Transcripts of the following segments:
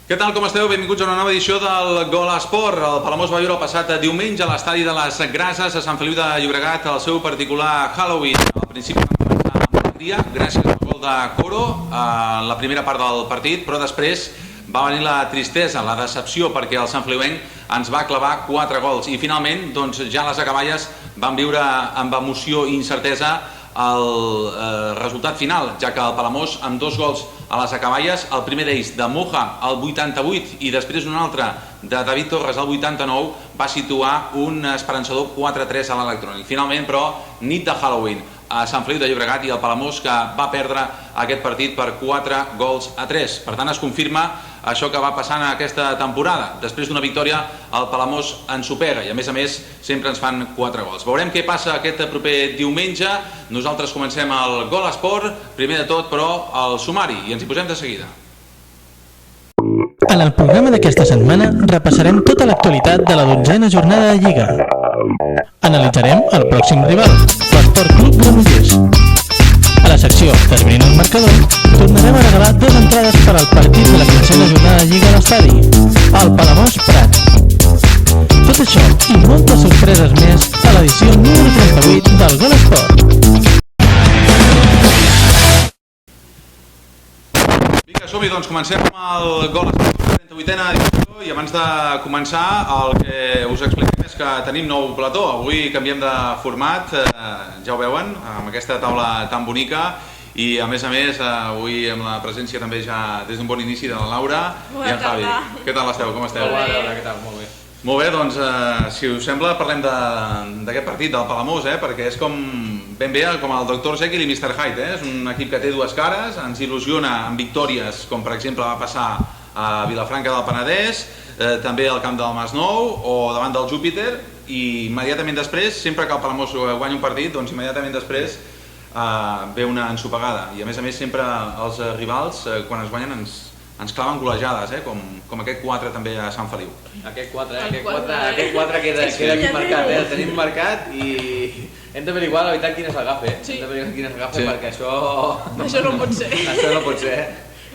Què tal, com esteu? Benvinguts a una nova edició del Gol Esport. El Palamós va viure el passat diumenge a l'estadi de les Grases a Sant Feliu de Llobregat el seu particular Halloween. Al principi va començar amb alegria, gràcies al gol de Coro en la primera part del partit, però després va venir la tristesa, la decepció, perquè el Sant Feliuenc ens va clavar 4 gols i finalment ja les acaballes van viure amb emoció i incertesa el resultat final, ja que el Palamós amb 2 gols a les acaballes, el primer d'ells de Moja al 88 i després un altre de David Torres al 89, va situar un esperançador 4-3 a l'electrònic. Finalment, però, nit de Halloween a Sant Feliu de Llobregat i el Palamós que va perdre aquest partit per 4-3. Per tant, es confirma això que va passant en aquesta temporada. Després d'una victòria, el Palamós ens supera i, a més, sempre ens fan 4 gols. Veurem què passa aquest proper diumenge. Nosaltres comencem el Gol Esport, primer de tot, però, el sumari, i ens hi posem de seguida. En el programa d'aquesta setmana repassarem tota l'actualitat de la 12a jornada de Lliga. Analitzarem el pròxim rival, l'Esport Club Granollers. A la secció Desbrina el marcador, tornarem a regalar 2 entrades per al partit de la 15a jornada de Lliga a l'estadi, el Palamós Prat. Tot això i moltes sorpreses més a l'edició número 38 del Gol Esport. Vinga, som-hi, doncs comencem amb el Gol Esport, 38a edició, i abans de començar el que us expliquem és que tenim nou plató. Avui canviem de format, ja ho veuen, amb aquesta taula tan bonica, i a més, avui amb la presència també ja des d'un bon inici de la Laura i en Javi. Què tal esteu? Com esteu? Bona tarda, què tal? Molt bé. Molt bé, doncs, si us sembla, parlem d'aquest partit, del Palamós, perquè és ben bé com el Dr. Jekyll i Mr. Hyde. És un equip que té 2 cares, ens il·lusiona amb victòries, com per exemple va passar a Vilafranca del Penedès, també al camp del Masnou o davant del Júpiter, i immediatament després, sempre que el Palamós guanya un partit, doncs immediatament després ve una ensopegada. I a més, sempre els rivals, quan es guanyen, ens claven golejades, com aquest 4 també a Sant Feliu. Aquest 4 queda aquí marcat, el tenim marcat i hem d'averiguar la veritat quin és l'agafe. Hem d'averiguar quin és l'agafe perquè això no pot ser. Això no pot ser.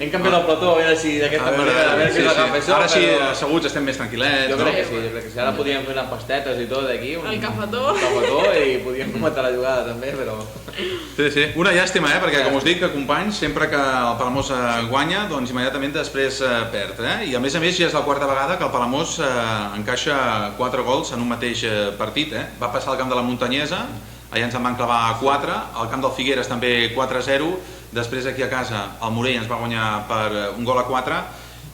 Hem canviat el plató, a veure si d'aquesta manera, a veure si l'agafe això. Ara sí, asseguts estem més tranquil·lets. Jo crec que sí, ara podríem fer unes pastetes i tot aquí. El cafetó. I podríem comentar la jugada també, però... Sí, una llàstima, perquè com us dic, companys, sempre que el Palamós guanya, doncs immediatament després perd. I a més ja és la 4a vegada que el Palamós encaixa 4 gols en un mateix partit. Va passar al camp de la Muntanyesa, allà ens en van clavar 4, al camp del Figueres també 4-0, després aquí a casa el Morell ens va guanyar per 1-4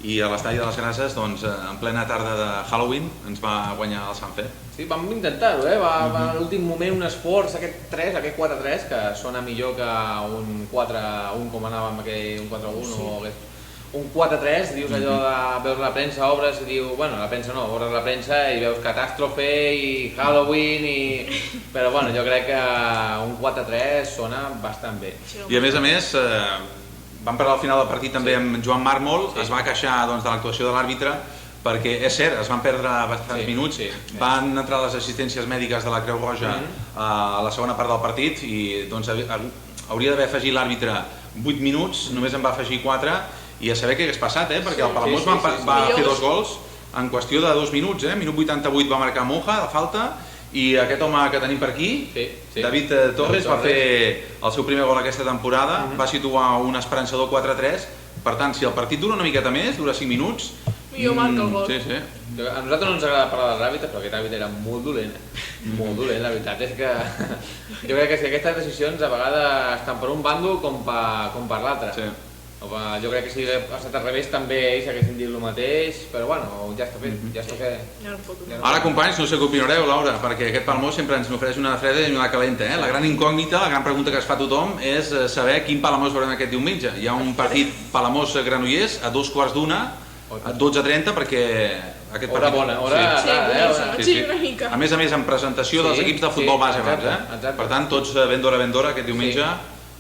i a l'estadi de les Grases, doncs, en plena tarda de Halloween, ens va guanyar el Sant Fe. Sí, vam intentar-ho, va a l'últim moment un esforç, aquest 4-3, que sona millor que un 4-1 com anàvem, un 4-1 o un 4-3, dius allò de veus la premsa, obres i diu, bueno, la premsa no, obres la premsa i veus catàstrofe i Halloween però bueno, jo crec que un 4-3 sona bastant bé. I a més, vam parlar al final del partit també amb Joan Mármol, es va queixar de l'actuació de l'àrbitre perquè, és cert, es van perdre bastants minuts, van entrar les assistències mèdiques de la Creu Roja a la segona part del partit i hauria d'haver afegit l'àrbitre 8 minuts, només en va afegir 4 i a saber què hagués passat, perquè el Palamós va fer 2 gols en qüestió de 2 minuts, minut 88 va marcar Moja de falta i aquest home que tenim per aquí, David Torres, va fer el seu primer gol aquesta temporada, va situar un esperançador 4-3, per tant, si el partit dura una miqueta més, dura 5 minuts, jo marco el gol. A nosaltres no ens agrada parlar de l'àrbitre, però aquest àrbitre era molt dolent, la veritat és que jo crec que aquestes decisions a vegades estan per un bàndol com per l'altre. Jo crec que si hagués estat al revés també ells haguessin dit el mateix, però bueno, ja està fet, ja està fet. Ara, companys, no sé què opinareu, Laura, perquè aquest Palamós sempre ens n'ofereix una de freda i una de calenta. La gran incògnita, la gran pregunta que es fa tothom és saber quin Palamós veurem aquest diumenge. Hi ha un partit Palamós-Granollers a 2:15, a 12:30, perquè aquest partit... Hora bona. A més, amb presentació dels equips de futbol base abans. Per tant, tots ben d'hora aquest diumenge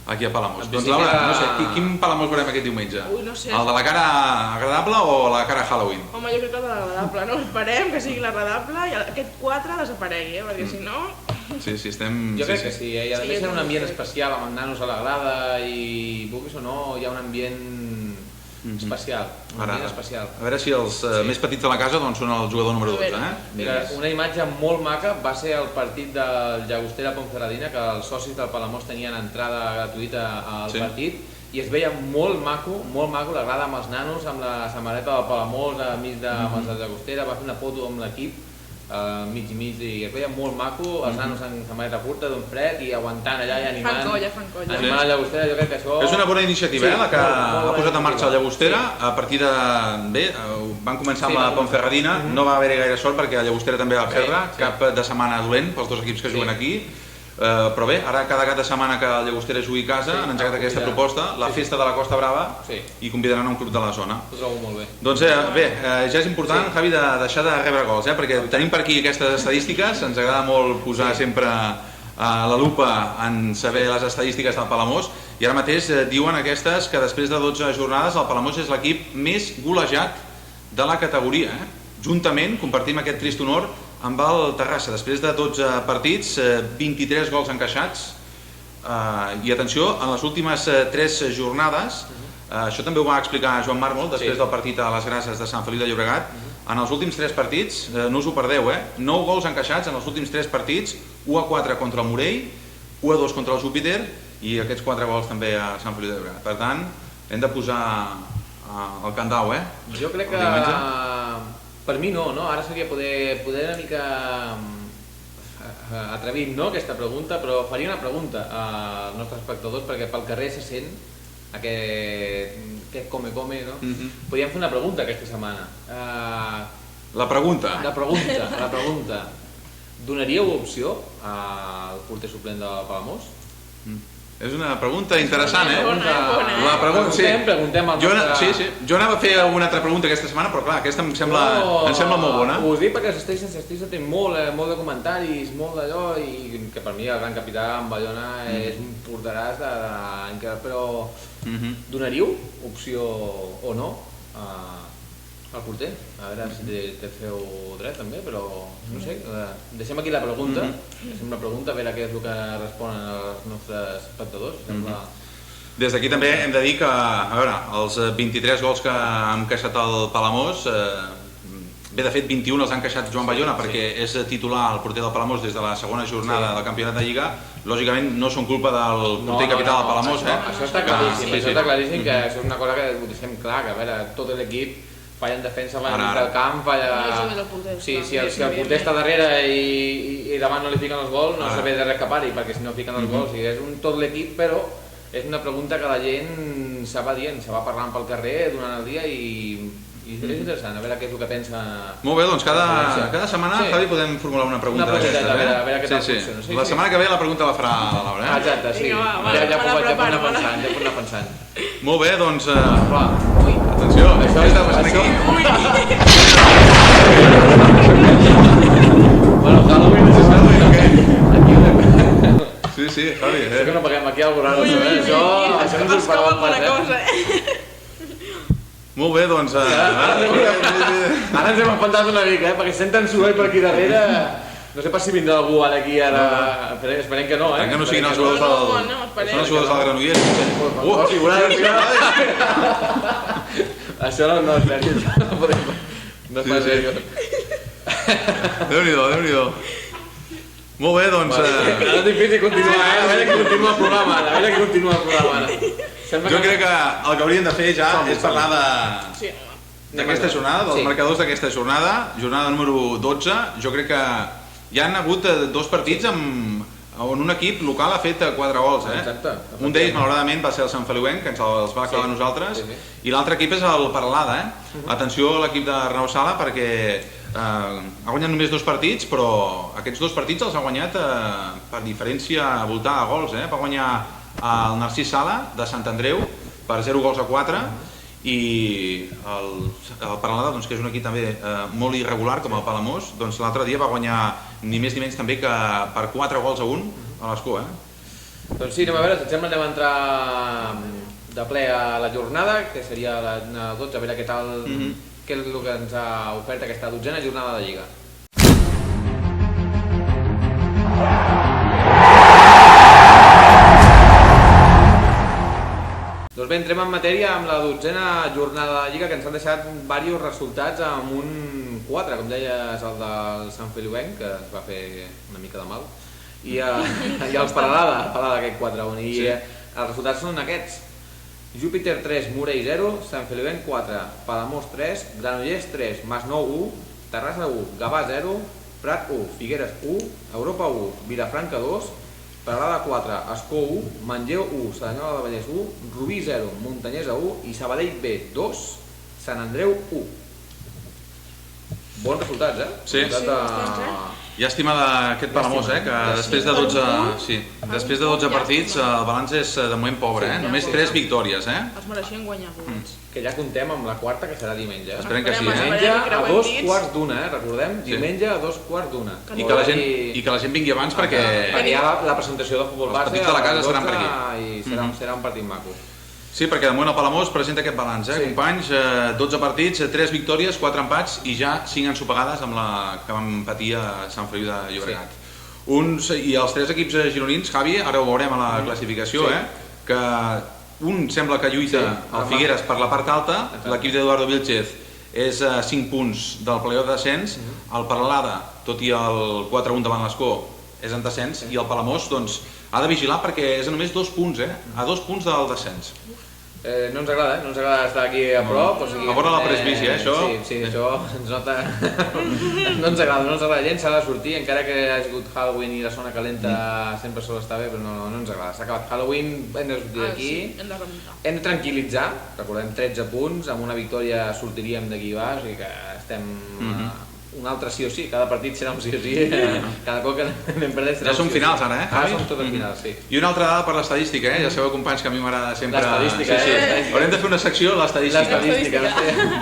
aquí a Palamós. Doncs Laura, no sé, quin Palamós veurem aquest diumenge? No sé. El de la cara agradable o la cara Halloween? Home, jo crec que el de l'agradable, no? Esperem que sigui l'agradable i aquest 4 desaparegui, perquè si no... Sí, estem... Jo crec que sí, i a més hi ha un ambient especial amb nanos a la grada i, vulguis o no, hi ha un ambient especial, un ambient especial. A veure si els més petits de la casa doncs, són el jugador número 12. Mira, una imatge molt maca va ser el partit del Llagostera Ponferradina, que els socis del Palamós tenien entrada gratuïta al partit, i es veia molt maco, la grada amb els nanos, amb la samarreta del Palamós, enmig amb els del Llagostera, va fer una foto amb l'equip, mig i mig, i es veia molt maco, els nanos amb samarreta curta, d'un fred, i aguantant allà i animant. Fan colla. Animant el Llagostera, jo crec que això... És una bona iniciativa, la que ha posat en marxa el Llagostera, a partir de... Bé, van començar amb la Ponferradina, no va haver-hi gaire sort perquè el Llagostera també va perdre, cap de setmana dolent pels dos equips que juguen aquí, però bé, ara cada cap de setmana que el Llagostera jugui a casa han engegat aquesta proposta, la festa de la Costa Brava, i convidaran a un club de la zona. Ho trobo molt bé. Doncs bé, ja és important, Javi, de deixar de rebre gols, perquè tenim per aquí aquestes estadístiques, ens agrada molt posar sempre la lupa en saber les estadístiques del Palamós, i ara mateix diuen aquestes que després de 12 jornades el Palamós és l'equip més golejat de la categoria. Juntament compartim aquest trist honor amb el Terrassa, després de 12 partits, 23 gols encaixats, i atenció, en les últimes 3 jornades, això també ho va explicar Joan Mármol després del partit a les Grases de Sant Feliu de Llobregat, en els últims 3 partits, no us ho perdeu, 9 gols encaixats en els últims 3 partits, 1-4 contra el Morell, 1-2 contra el Júpiter, i aquests 4 gols també a Sant Feliu de Llobregat. Per tant, hem de posar el candau, Jo crec que... Per mi no, ara seria poder una mica atrevit, no, aquesta pregunta, però faria una pregunta als nostres espectadors, perquè pel carrer se sent aquest come-come, no? Podríem fer una pregunta aquesta setmana. La pregunta. La pregunta. Donaríeu opció al porter suplent del Palamós? És una pregunta interessant, Bona. La pregunta, sí. Preguntem al nostre... Sí. Jo anava a fer una altra pregunta aquesta setmana, però clar, aquesta em sembla molt bona. Us dic perquè l'Estella té molt de comentaris, molt d'allò, i que per mi el gran capità en Bayona és un porteràs però donaríeu opció o no al porter? A veure si te feu dret també, però no sé, deixem aquí la pregunta, a veure què és el que responen els nostres espectadors. Des d'aquí també hem de dir que, a veure, els 23 gols que ha encaixat el Palamós, bé, de fet 21 els ha encaixat Joan Bayona perquè és titular el porter del Palamós des de la segona jornada del campionat de Lliga, lògicament no són culpa del porter capital del Palamós. Això està claríssim, que això és una cosa que ho deixem clar, que a veure, tot l'equip falla en defensa, falla en del camp, falla... Si el porter està darrere i davant no li fiquen els gols, no s'ha de rescapar-hi, perquè si no fiquen els gols, és tot l'equip, però és una pregunta que la gent se va dient, se va parlant pel carrer durant el dia i és interessant, a veure què és el que pensa... Molt bé, doncs cada setmana, Javi, podem formular una pregunta d'aquesta. A veure què tal funciona. La setmana que ve la pregunta la farà la Laura. Exacte, sí. Ja pot anar pensant. Molt bé, doncs... Atenció, això està passant aquí. Bueno, Halloween és Halloween. Sí, Javi. Això que no paguem aquí alguna cosa, Això no ens ho parlem pas, Molt bé, doncs... Ara ens hem espantat una mica, perquè senten soroll per aquí darrere. No sé pas si vindrà algú ara aquí, esperem que no, Que no siguin els jugadors del Granollers. Això no és seriós, no és pas seriós. Déu-n'hi-do. Molt bé, doncs... Ara és difícil continuar, a veure qui continua el programa ara. Jo crec que el que hauríem de fer ja és parlar d'aquesta jornada, dels marcadors d'aquesta jornada número 12. Jo crec que hi han hagut 2 partits on un equip local ha fet 4 gols. Un d'ells, malauradament, va ser el Sant Feliuenc, que ens els va clavar a nosaltres, i l'altre equip és el Paralada. Atenció a l'equip de Renau Sala, perquè ha guanyat només 2 partits, però aquests 2 partits els ha guanyat per diferència a voltar a gols. Va guanyar el Narcís Sala de Sant Andreu per 0-4, i el Paralada, que és un equip també molt irregular com el Palamós, l'altre dia va guanyar ni més ni menys també que per 4-1 a l'Escó. Doncs sí, anem a veure, si et sembla anem a entrar de ple a la jornada, que seria la 12, a veure què tal, què és el que ens ha ofert aquesta 12a jornada de Lliga. Doncs Doncs bé, entrem en matèria amb la 12a jornada de la Lliga, que ens han deixat diversos resultats amb un 4, com deies, el del Sant Feliuenc, que es va fer una mica de mal, i el Peralada aquest 4-1, i els resultats són aquests. Júpiter 3, Morell 0, Sant Feliuenc 4, Palamós 3, Granollers 3, Masnou 1, Terrassa 1, Gavà 0, Prat 1, Figueres 1, Europa 1, Vilafranca 2, Peralada 4, Ascó 1, Manlleu 1, Cerdanyola del Vallès 1, Rubí 0, Montanyesa 1 i Sabadell B 2, Sant Andreu 1. Bons resultats, eh? Sí. Llàstima d'aquest Palamós, que després de 12 partits el balanç és de moment pobre, Només 3 victòries, Els mereixien guanyar punts. Que ja comptem amb la quarta, que serà diumenge. Esperem que sí, Diumenge a 2:15, recordem? Diumenge a 2:15. I que la gent vingui abans perquè hi ha la presentació de futbol base. Els partits de la casa seran per aquí. I serà un partit maco. Sí, perquè de moment el Palamós presenta aquest balanç, companys, 12 partits, 3 victòries, 4 empats i ja 5 ensopegades amb la que vam patir a Sant Feliu de Llobregat. I els 3 equips gironins, Javi, ara ho veurem a la classificació, que un sembla que lluita el Figueres per la part alta, l'equip d'Eduardo Vilchez és a 5 punts del playoff de descens, el Peralada, tot i el 4-1 davant l'Escó, és en descens, i el Palamós doncs, ha de vigilar perquè és a només 2 punts, a 2 punts del descens. No ens agrada estar aquí a prop. A vora la presbícia, això? Sí, això ens nota... No ens agrada, la gent s'ha de sortir, encara que ha sigut Halloween i la zona calenta sempre sol estar bé, però no ens agrada. S'ha acabat Halloween, hem de sortir d'aquí, hem de tranquil·litzar, recordem 13 punts, amb una victòria sortiríem d'aquí baix i que estem... Un altre sí o sí, cada partit serà un sí o sí, cada cop que anem perdent serà un sí o sí. Ja som finals ara, Ara som tots finals, sí. I una altra dada per l'estadística, ja sabeu, companys, que a mi m'agrada sempre... L'estadística, Haurem de fer una secció, l'estadística. L'estadística.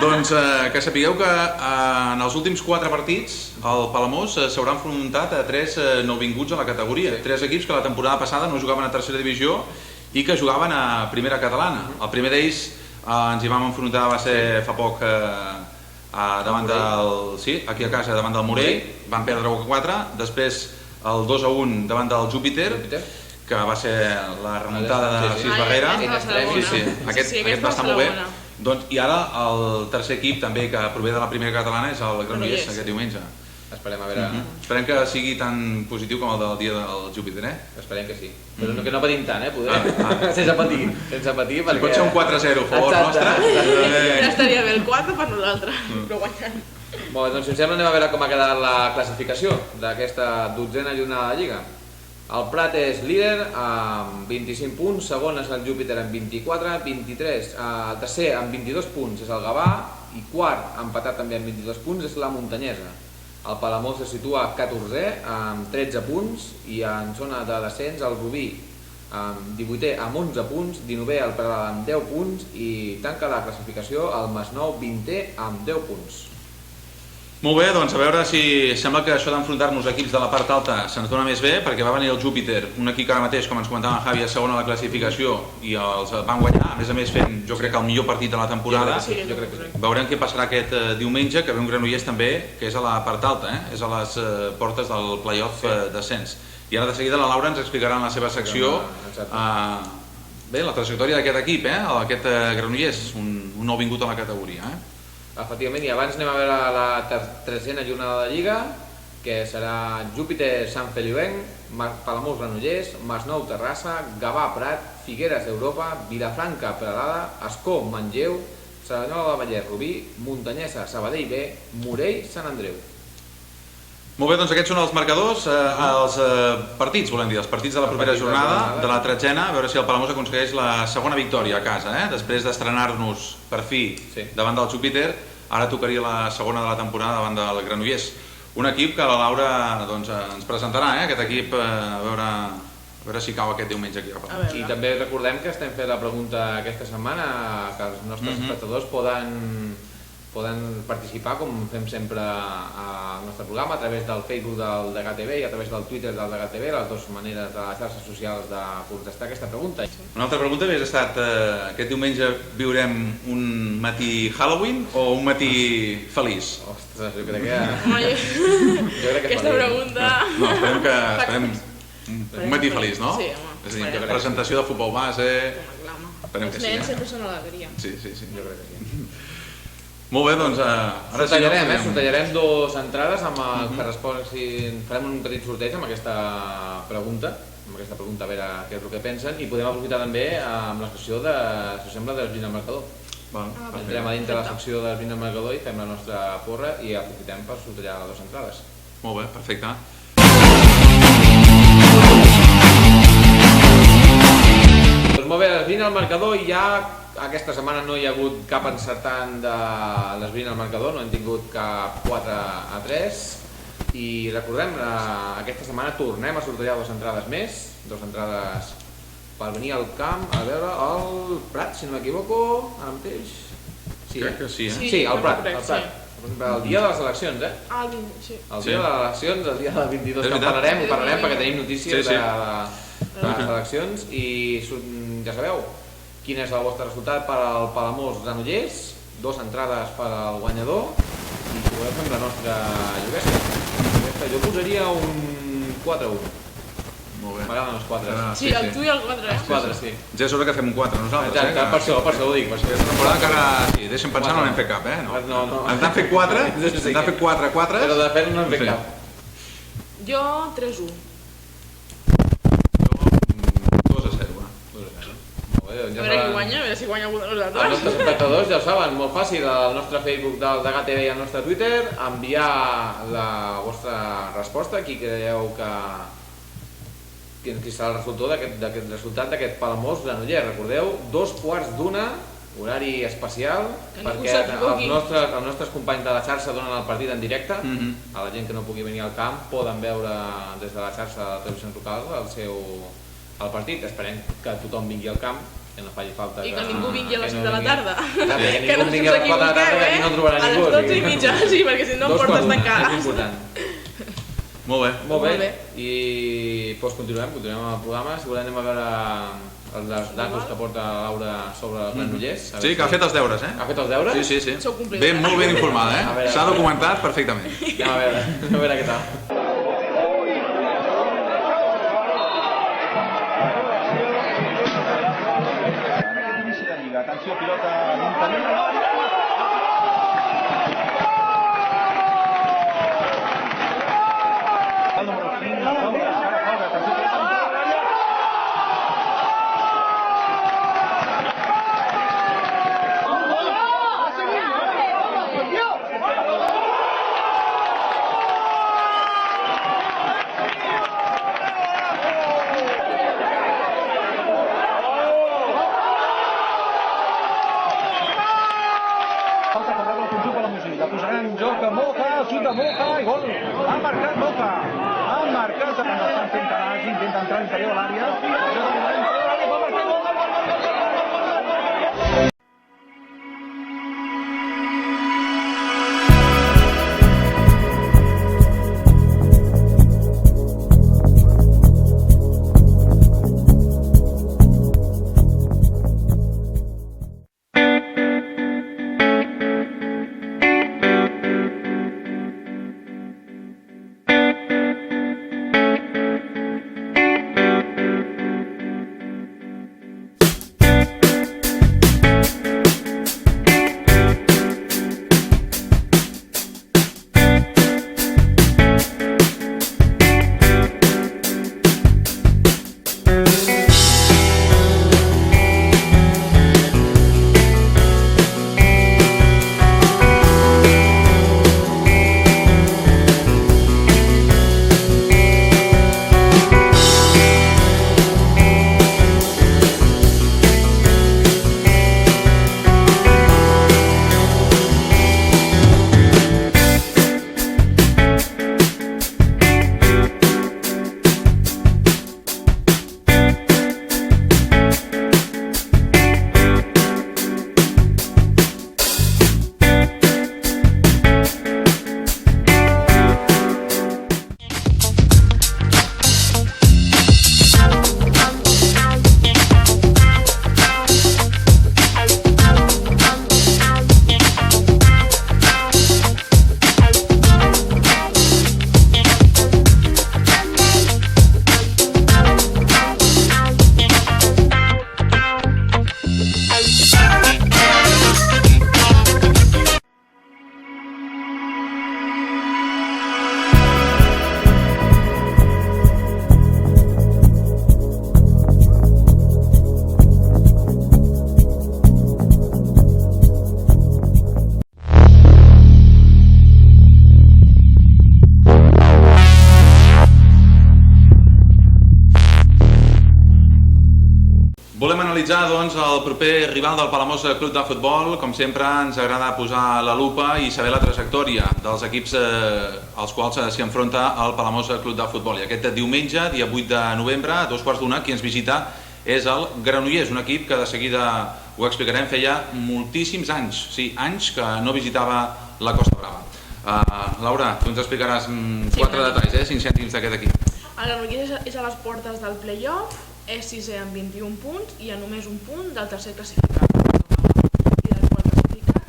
Doncs que sapigueu que en els últims 4 partits el Palamós s'haurà enfrontat a 3 nouvinguts a la categoria. 3 equips que la temporada passada no jugaven a tercera divisió i que jugaven a primera catalana. El primer d'ells ens hi vam enfrontar, va ser fa poc... aquí a casa davant del Morell, van perdre 1-4, després el 2-1 davant del Júpiter, que va ser la remuntada de Sis Barrera, aquest va estar molt bé, i ara el tercer equip també que prové de la primera catalana és el Granollers aquest diumenge. Esperem que sigui tan positiu com el del dia del Júpiter, Esperem que sí, però que no patim tant, sense patir. Si pot ser un 4-0 a favor nostre... Ja estaria bé el 4 per nosaltres, però guanyant. Doncs si us sembla anem a veure com ha quedat la classificació d'aquesta 12a jornada de Lliga. El Prat és líder amb 25 punts, segon és el Júpiter amb 24, 23, el tercer amb 22 punts és el Gavà i quart, empatat també amb 22 punts, és la Montanyesa. El Palamós se situa 14è amb 13 punts i en zona de descens el Rubí amb 18è amb 11 punts, 19è el Peralada amb 10 punts i tanca la classificació el Masnou 20è amb 10 punts. Molt bé, doncs a veure si sembla que això d'enfrontar-nos a equips de la part alta se'ns dona més bé, perquè va venir el Júpiter, un equip que ara mateix, com ens comentava en Javi, és segon a la classificació i els van guanyar, a més fent, jo crec que el millor partit de la temporada. Veurem què passarà aquest diumenge, que ve un Granollers també, que és a la part alta, és a les portes del playoff descens. I ara de seguida la Laura ens explicarà en la seva secció bé, la trajectòria d'aquest equip, aquest Granollers, un nou vingut a la categoria. Efectivament, i abans anem a veure la 13a jornada de Lliga, que serà Júpiter Sant Feliuenc, Palamós Granollers, Masnou Terrassa, Gavà Prat, Figueres Europa, Vilafranca Peralada, Ascó Manlleu, Cerdanyola del Vallès Rubí, Montanyesa Sabadell B, Morell Sant Andreu. Molt bé, doncs aquests són els marcadors, els partits, volem dir, els partits de la propera jornada, de la 13a, a veure si el Palamós aconsegueix la segona victòria a casa, després d'estrenar-nos per fi davant del Júpiter, ara tocaria la segona de la temporada davant del Granollers. Un equip que la Laura ens presentarà, aquest equip, a veure si cau aquest diumenge aquí. I també recordem que estem fent la pregunta aquesta setmana, que els nostres espectadors poden participar, com fem sempre al nostre programa, a través del Facebook del DGTV i a través del Twitter del DGTV, les dues maneres de les xarxes socials de contestar aquesta pregunta. Una altra pregunta hauria estat, aquest diumenge viurem un matí Halloween o un matí feliç? Ostres, jo crec que... Aquesta pregunta... No, esperem un matí feliç, no? Sí, home. És a dir, presentació de futbol base... Esperem que Els sí. nens sempre són alegria. Sí, sí, sí. Jo crec que sí. Molt bé, doncs ara sí... Sortejarem 2 entrades amb el que responguin... Farem un petit sorteig amb aquesta pregunta, a veure què és el que pensen, i podem aprofitar també amb la secció de, si us sembla, d'Esbrina al marcador. Entrem a dintre de la secció d'Esbrina al marcador i fem la nostra porra i aprofitem per sortejar les 2 entrades. Molt bé, perfecte. Doncs molt bé, l'Esbrina al marcador, i ja aquesta setmana no hi ha hagut cap encertant de l'Esbrina al marcador, no hem tingut cap 4-3, i recordem, aquesta setmana tornem a sortejar 2 entrades més, 2 entrades per venir al camp a veure el Prat, si no m'equivoco, ara mateix. Sí, crec que sí, Sí, el Prat, el dia de les eleccions, El 20, sí. El dia de les eleccions, el dia del 22, que ho parlarem perquè tenim notícies de les eleccions, i ja sabeu quin és el vostre resultat per al Palamós Granollers, 2 entrades per al guanyador, i si voleu fem la nostra lloguesa. Jo posaria un 4-1. Molt bé. M'agraden els 4. Sí, el tu i el 4, Els 4, sí. Ja és hora que fem un 4 nosaltres. Exacte, per això ho dic. Aquesta temporada encara, sí, deixa'm pensar, no n'hem fet cap, No. Ens han fet 4, ens han fet 4-4. Però de fet no hem fet cap. Jo 3-1. Jo 2-0, A veure qui guanya, a veure si guanya algú de Els nosaltres. nostres espectadors ja ho saben, molt fàcil, al nostre Facebook del Degà TV i al nostre Twitter, enviar la vostra resposta, qui creieu que serà el resultat d'aquest Palamós Granollers. Recordeu, 2:15, horari especial, perquè els nostres companys de la xarxa donen el partit en directe. A la gent que no pugui venir al camp poden veure des de la xarxa de televisions locals el partit. Esperem que tothom vingui al camp, que no faci falta I que ningú vingui a les 7 de la tarda. Que ningú vingui a les 4 de la tarda, que aquí no trobarà ningú. A les 12:30, sí, perquè si no em portes tancades. És important. Molt bé. I continuem amb el programa. Si volem anem a veure les datos que porta Laura sobre els Granollers. Sí, que ha fet els deures, Ha fet els deures? Sí. Sou complidora. Molt ben informada, S'ha documentat perfectament. Anem a veure què tal. Atenció, pilota a l'interior de l'àrea. El número 5, atenció, pilota a l'àrea. Moja, i gol. Ha marcat Moja. Ha marcat quan estan fent canals, intenta entrar a l'interior de l'àrea. Va marcar gol. analitzar doncs, el proper rival del Palamós Club de Futbol. Com sempre ens agrada posar la lupa i saber la trajectòria dels equips als quals s'hi enfronta el Palamós Club de Futbol. I aquest diumenge, dia 8 de novembre, a 2:15, qui ens visita és el Granollers, un equip que de seguida ho explicarem, feia moltíssims anys, sí, anys que no visitava la Costa Brava. Laura, tu ens explicaràs 4 detalls, 5 cèntims d'aquest equip. El Granollers és a les portes del play-off, és sisè amb 21 punts i a només un punt del tercer classificat, i del quart classificat,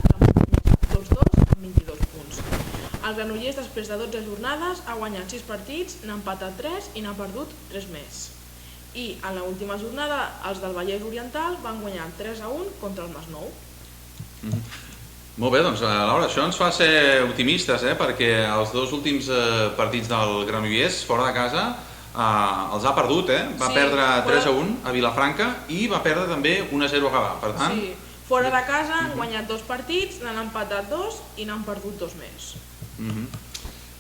tots dos amb 22 punts. El Granollers, després de 12 jornades, ha guanyat 6 partits, n'ha empatat 3 i n'ha perdut 3 més. I en l'última jornada, els del Vallès Oriental van guanyar 3-1 contra el Masnou. Molt bé, doncs Laura, això ens fa ser optimistes, perquè els 2 últims partits del Granollers, fora de casa, els ha perdut, va perdre 3-1 a Vilafranca i va perdre també 1-0 a Gavà, per tant... Sí, fora de casa han guanyat 2 partits, n'han empatat 2 i n'han perdut 2 més.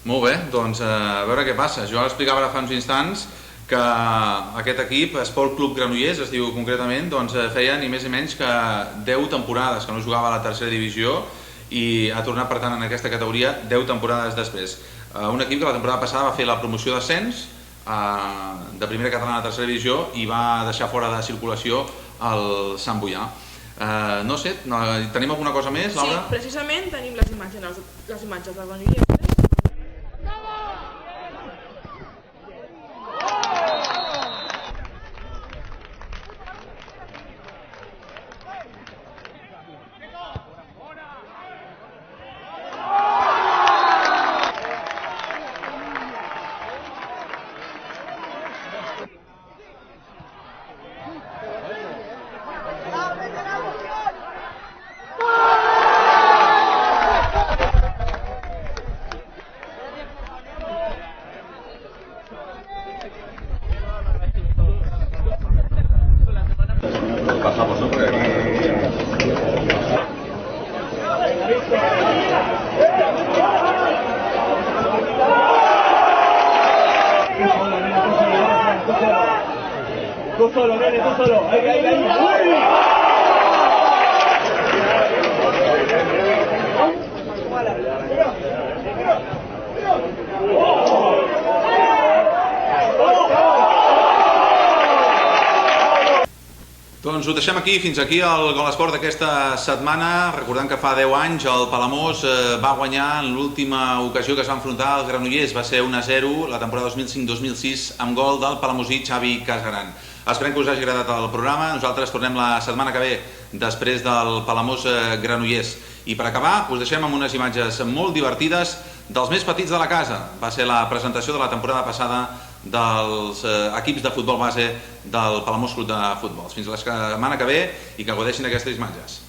Molt bé, doncs a veure què passa. Jo explicava ara fa uns instants que aquest equip, Esport Club Granollers, es diu concretament, doncs feia ni més ni menys que 10 temporades que no jugava a la tercera divisió i ha tornat, per tant, en aquesta categoria 10 temporades després. Un equip que la temporada passada va fer la promoció d'ascens de primera catalana a tercera divisió i va deixar fora de circulació el Sant Boià. No sé, tenim alguna cosa més, Laura? Sí, precisament tenim les imatges del Granollers. Tú solo, nene, tú solo. Doncs ho deixem aquí, fins aquí el Gol Esport d'aquesta setmana. Recordant que fa 10 anys el Palamós va guanyar en l'última ocasió que es va enfrontar al Granollers. Va ser 1-0 la temporada 2005-2006 amb gol del palamosí Xavi Casgaran. Esperem que us hagi agradat el programa. Nosaltres tornem la setmana que ve després del Palamós Granollers. I per acabar us deixem amb unes imatges molt divertides dels més petits de la casa. Va ser la presentació de la temporada passada dels equips de futbol base del Palamós Club de Futbol. Fins la setmana que ve i que gaudeixin d'aquestes imatges.